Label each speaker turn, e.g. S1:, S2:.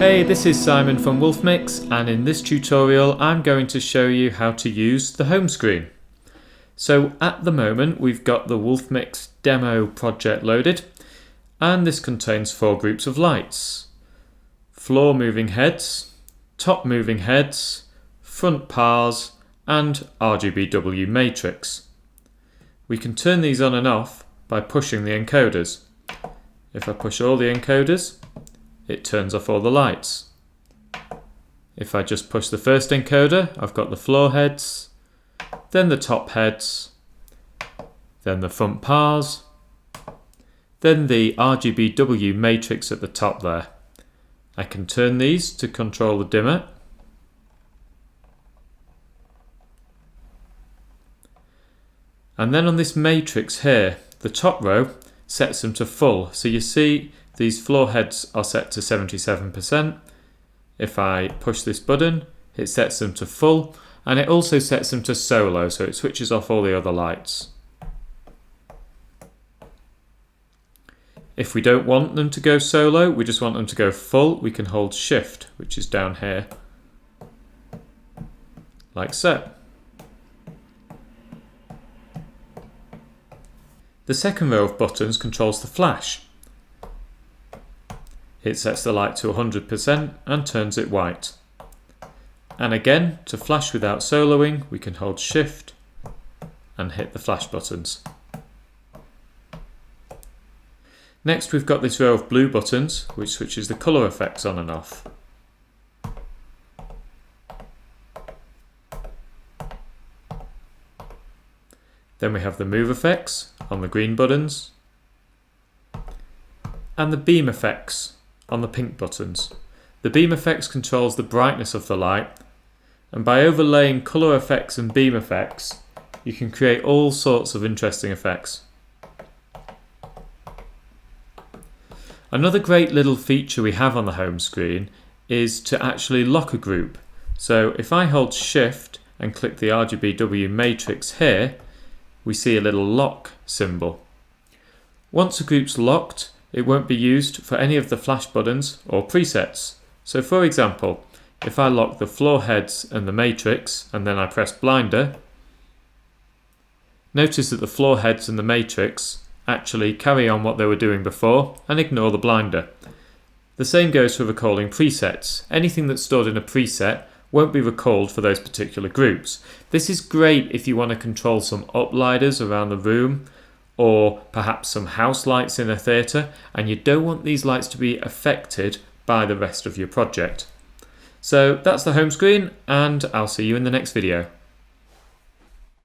S1: Hey, this is Simon from Wolfmix, and in this tutorial I'm going to show you how to use the home screen. So at the moment we've got the Wolfmix demo project loaded, and this contains 4 groups of lights: floor moving heads, top moving heads, front pars, and RGB matrix. We can turn these on and off by pushing the encoders. If I push all the encoders, it turns off all the lights. If I just push the first encoder, I've got the floor heads, then the top heads, then the front pars, then the RGB matrix at the top there. I can turn these to control the dimmer. And then on this matrix here, the top row sets them to full. So you see these floor heads are set to 77%. If I push this button, it sets them to full, and it also sets them to solo, so it switches off all the other lights. If we don't want them to go solo, we just want them to go full, we can hold Shift, which is down here, like so. The second row of buttons controls the flash. It sets the light to 100% and turns it white. And again, to flash without soloing, we can hold Shift and hit the flash buttons. Next, we've got this row of blue buttons, which switches the colour effects on and off. Then we have the move effects on the green buttons and the beam effects on the pink buttons. The beam effects controls the brightness of the light, and by overlaying colour effects and beam effects, you can create all sorts of interesting effects. Another great little feature we have on the home screen is to actually lock a group. So if I hold Shift and click the RGB matrix here, we see a little lock symbol. Once a group's locked, it won't be used for any of the flash buttons or presets. So for example, if I lock the floor heads and the matrix and then I press blinder, notice that the floor heads and the matrix actually carry on what they were doing before and ignore the blinder. The same goes for recalling presets. Anything that's stored in a preset won't be recalled for those particular groups. This is great if you want to control some uplighters around the room, or perhaps some house lights in a theatre, and you don't want these lights to be affected by the rest of your project. So that's the home screen, and I'll see you in the next video.